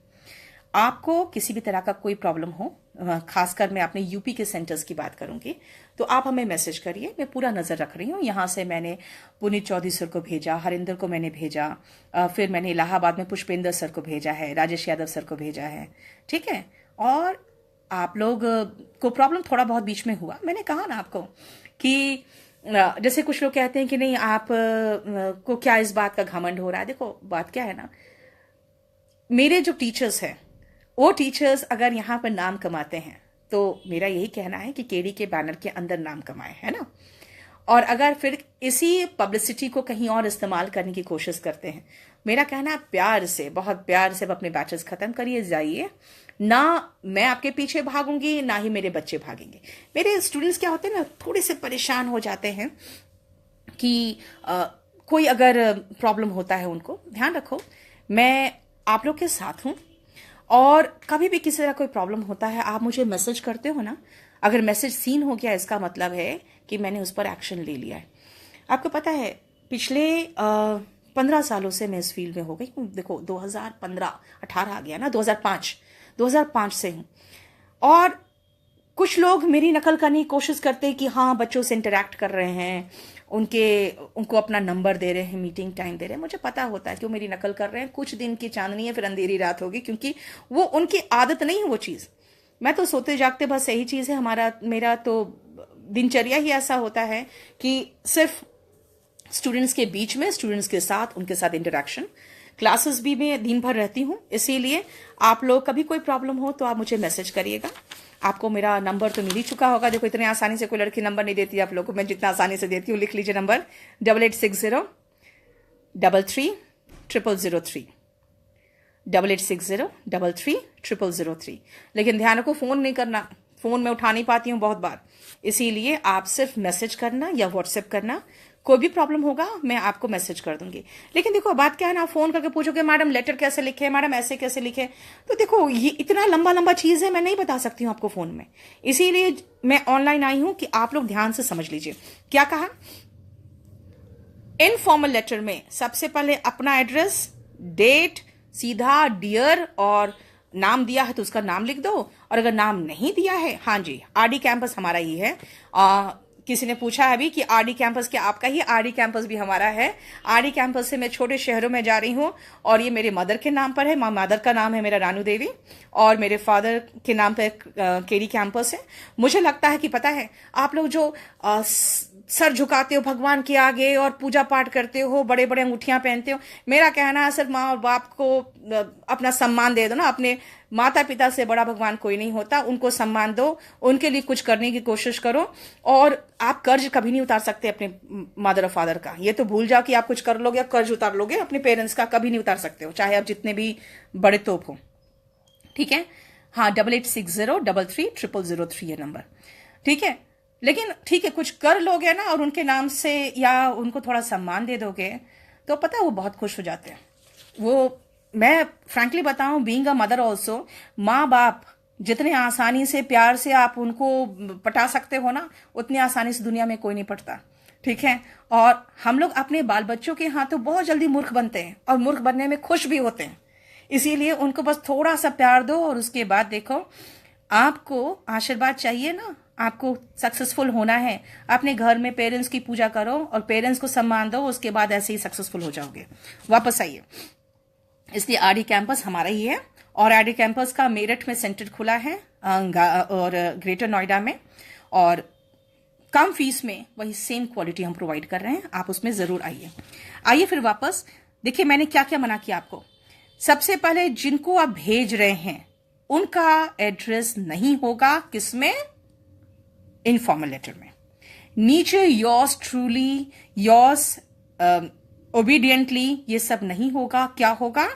आपको किसी भी तरह का कोई प्रॉब्लम हो, खासकर मैं अपने यूपी के सेंटर्स की बात करूंगी, तो आप हमें मैसेज करिए, मैं पूरा नज़र रख रही हूँ। यहाँ से मैंने पुनीत चौधरी सर को भेजा, हरिंदर को मैंने भेजा, फिर मैंने इलाहाबाद में पुष्पेंद्र सर को भेजा है, राजेश यादव सर को भेजा है, ठीक है। और आप लोग को प्रॉब्लम थोड़ा बहुत बीच में हुआ, मैंने कहा ना आपको कि जैसे कुछ लोग कहते हैं कि नहीं आप को क्या इस बात का घमंड हो रहा है। देखो बात क्या है ना, मेरे जो टीचर्स हैं, वो टीचर्स अगर यहाँ पर नाम कमाते हैं तो मेरा यही कहना है कि केडी के बैनर के अंदर नाम कमाए, है ना। और अगर फिर इसी पब्लिसिटी को कहीं और इस्तेमाल करने की कोशिश करते हैं, मेरा कहना है प्यार से, बहुत प्यार से अपने बैचेस खत्म करिए, जाइए। ना मैं आपके पीछे भागूंगी, ना ही मेरे बच्चे भागेंगे। मेरे स्टूडेंट्स क्या होते हैं ना, थोड़े से परेशान हो जाते हैं कि कोई अगर प्रॉब्लम होता है उनको। ध्यान रखो, मैं आप लोग के साथ हूँ, और कभी भी किसी तरह कोई प्रॉब्लम होता है आप मुझे मैसेज करते हो ना, अगर मैसेज सीन हो गया इसका मतलब है कि मैंने उस पर एक्शन ले लिया है। आपको पता है पिछले 15 सालों से मैं इस फील्ड में हो गई हूँ। देखो 2015-18 आ गया ना, 2005 से हूँ। और कुछ लोग मेरी नकल करने की कोशिश करते हैं कि हाँ बच्चों से इंटरेक्ट कर रहे हैं, उनको अपना नंबर दे रहे हैं, मीटिंग टाइम दे रहे हैं। मुझे पता होता है कि वो मेरी नकल कर रहे हैं। कुछ दिन की चांदनी है, फिर अंधेरी रात होगी, क्योंकि वो उनकी आदत नहीं है वो चीज़। मैं तो सोते जागते बस यही चीज़ है, मेरा तो दिनचर्या ही ऐसा होता है कि सिर्फ स्टूडेंट्स के बीच में, स्टूडेंट्स के साथ, उनके साथ इंटरेक्शन। क्लासेस भी मैं दिन भर रहती हूँ, इसीलिए आप लोग कभी कोई प्रॉब्लम हो तो आप मुझे मैसेज करिएगा। आपको मेरा नंबर तो मिल ही चुका होगा। देखो इतने आसानी से कोई लड़की नंबर नहीं देती आप लोगों को, मैं जितना आसानी से देती हूँ। लिख लीजिए नंबर 8860330003, 8860330003। लेकिन ध्यान रखो, फोन नहीं करना, फ़ोन में उठा नहीं पाती हूँ बहुत बार, इसीलिए आप सिर्फ मैसेज करना या व्हाट्सएप करना। कोई भी प्रॉब्लम होगा मैं आपको मैसेज कर दूंगी। लेकिन देखो बात क्या है ना, आप फोन करके पूछोगे मैडम लेटर कैसे लिखे, मैडम ऐसे कैसे लिखे, तो देखो ये इतना लंबा लंबा चीज है, मैं नहीं बता सकती हूँ आपको फोन में। इसीलिए मैं ऑनलाइन आई हूं कि आप लोग ध्यान से समझ लीजिए। क्या कहा, इनफॉर्मल लेटर में सबसे पहले अपना एड्रेस, डेट, सीधा डियर, और नाम दिया है तो उसका नाम लिख दो, और अगर नाम नहीं दिया है, हाँ जी आरडी कैंपस हमारा ही है। किसी ने पूछा है अभी कि आरडी कैंपस क्या आपका ही, आरडी कैंपस भी हमारा है। आरडी कैंपस से मैं छोटे शहरों में जा रही हूँ, और ये मेरे मदर के नाम पर है। मदर का नाम है मेरा रानू देवी, और मेरे फादर के नाम पर केडी कैंपस है। मुझे लगता है कि पता है आप लोग जो सर झुकाते हो भगवान के आगे और पूजा पाठ करते हो, बड़े बड़े अंगूठियां पहनते हो, मेरा कहना है सिर्फ माँ और बाप को अपना सम्मान दे दो ना। अपने माता पिता से बड़ा भगवान कोई नहीं होता, उनको सम्मान दो, उनके लिए कुछ करने की कोशिश करो। और आप कर्ज कभी नहीं उतार सकते अपने मदर और फादर का, ये तो भूल जाओ कि आप कुछ कर लोगे या कर्ज उतार लोगे अपने पेरेंट्स का, कभी नहीं उतार सकते हो, चाहे आप जितने भी बड़े तोप हो। ठीक है, हाँ 8860333003 ये नंबर, ठीक है। लेकिन ठीक है, कुछ कर लोगे ना और उनके नाम से या उनको थोड़ा सम्मान दे दोगे तो पता है वो बहुत खुश हो जाते हैं। वो मैं फ्रैंकली बताऊं, बीइंग अ मदर ऑल्सो, माँ बाप जितने आसानी से प्यार से आप उनको पटा सकते हो ना, उतनी आसानी से दुनिया में कोई नहीं पटता। ठीक है, और हम लोग अपने बाल बच्चों के हाथों बहुत जल्दी मूर्ख बनते हैं और मूर्ख बनने में खुश भी होते हैं। इसीलिए उनको बस थोड़ा सा प्यार दो और उसके बाद देखो, आपको आशीर्वाद चाहिए ना, आपको सक्सेसफुल होना है, अपने घर में पेरेंट्स की पूजा करो और पेरेंट्स को सम्मान दो, उसके बाद ऐसे ही सक्सेसफुल हो जाओगे। वापस आइए, इसलिए आरडी कैंपस हमारा ही है, और आरडी कैंपस का मेरठ में सेंटर खुला है और ग्रेटर नोएडा में, और कम फीस में वही सेम क्वालिटी हम प्रोवाइड कर रहे हैं। आप उसमें जरूर आइए। आइए फिर वापस देखिए मैंने क्या क्या मना किया आपको। सबसे पहले जिनको आप भेज रहे हैं उनका एड्रेस नहीं होगा किसमें, इनफॉर्मल लेटर में। नीचे योर्स ट्रूली, योर्स ओबीडियंटली, ये सब नहीं होगा। क्या होगा,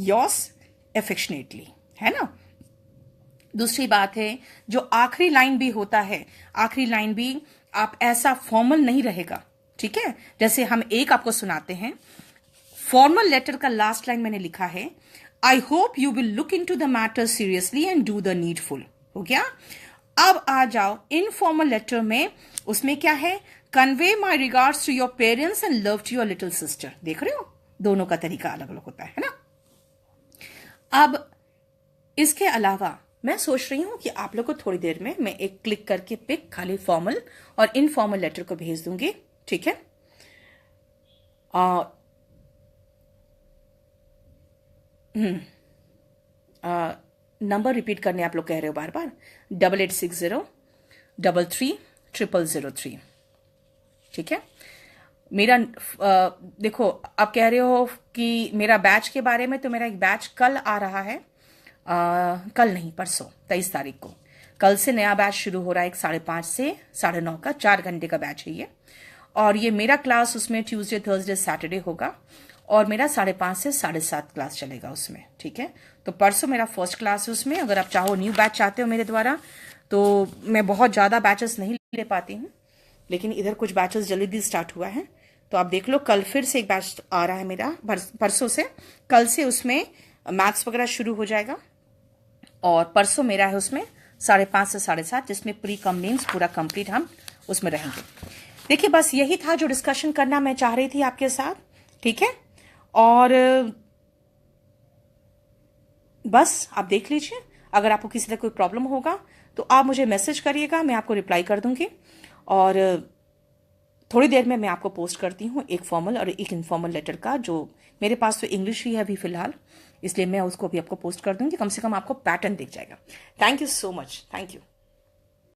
योर्स एफेक्शनेटली, है ना। दूसरी बात है, जो आखिरी लाइन भी होता है, आखिरी लाइन भी आप ऐसा फॉर्मल नहीं रहेगा। ठीक है, जैसे हम एक आपको सुनाते हैं। फॉर्मल लेटर का लास्ट लाइन मैंने लिखा है, I hope you will look into the matter seriously and do the needful. हो गया। अब आ जाओ इनफॉर्मल लेटर में, उसमें क्या है, convey my regards to your parents and love to your little sister. देख रहे हो, दोनों का तरीका अलग अलग होता है ना। अब इसके अलावा मैं सोच रही हूं कि आप लोग को थोड़ी देर में मैं एक क्लिक करके पिक खाली फॉर्मल और इनफॉर्मल लेटर को भेज दूंगी। ठीक है, नंबर रिपीट करने आप लोग कह रहे हो बार बार, 8860333003। ठीक है, मेरा देखो आप कह रहे हो कि मेरा बैच के बारे में, तो मेरा एक बैच कल आ रहा है, कल नहीं परसों 23 तारीख को। कल से नया बैच शुरू हो रहा है, 5:30 से 9:30 का 4 घंटे का बैच है ये। और ये मेरा क्लास उसमें ट्यूसडे थर्सडे सैटरडे होगा, और मेरा 5:30 से 7:30 क्लास चलेगा उसमें। ठीक है, तो परसों मेरा फर्स्ट क्लास है उसमें। अगर आप चाहो न्यू बैच चाहते हो मेरे द्वारा, तो मैं बहुत ज़्यादा बैचेस नहीं ले पाती हूँ, लेकिन इधर कुछ बैचेस जल्दी स्टार्ट हुआ है, तो आप देख लो। कल फिर से एक बैच आ रहा है मेरा, परसों से, कल से उसमें मैथ्स वगैरह शुरू हो जाएगा, और परसों मेरा है उसमें 5:30 से 7:30, जिसमें प्री कम मीन्स पूरा कंप्लीट हम उसमें रहेंगे। देखिए बस यही था जो डिस्कशन करना मैं चाह रही थी आपके साथ। ठीक है, और बस आप देख लीजिए, अगर आपको किसी तरह कोई प्रॉब्लम होगा तो आप मुझे मैसेज करिएगा, मैं आपको रिप्लाई कर दूंगी। और थोड़ी देर में मैं आपको पोस्ट करती हूँ एक फॉर्मल और एक इनफॉर्मल लेटर का, जो मेरे पास तो इंग्लिश ही है अभी फिलहाल, इसलिए मैं उसको भी आपको पोस्ट कर दूंगी। कम से कम आपको पैटर्न दिख जाएगा। Thank you so much, thank you.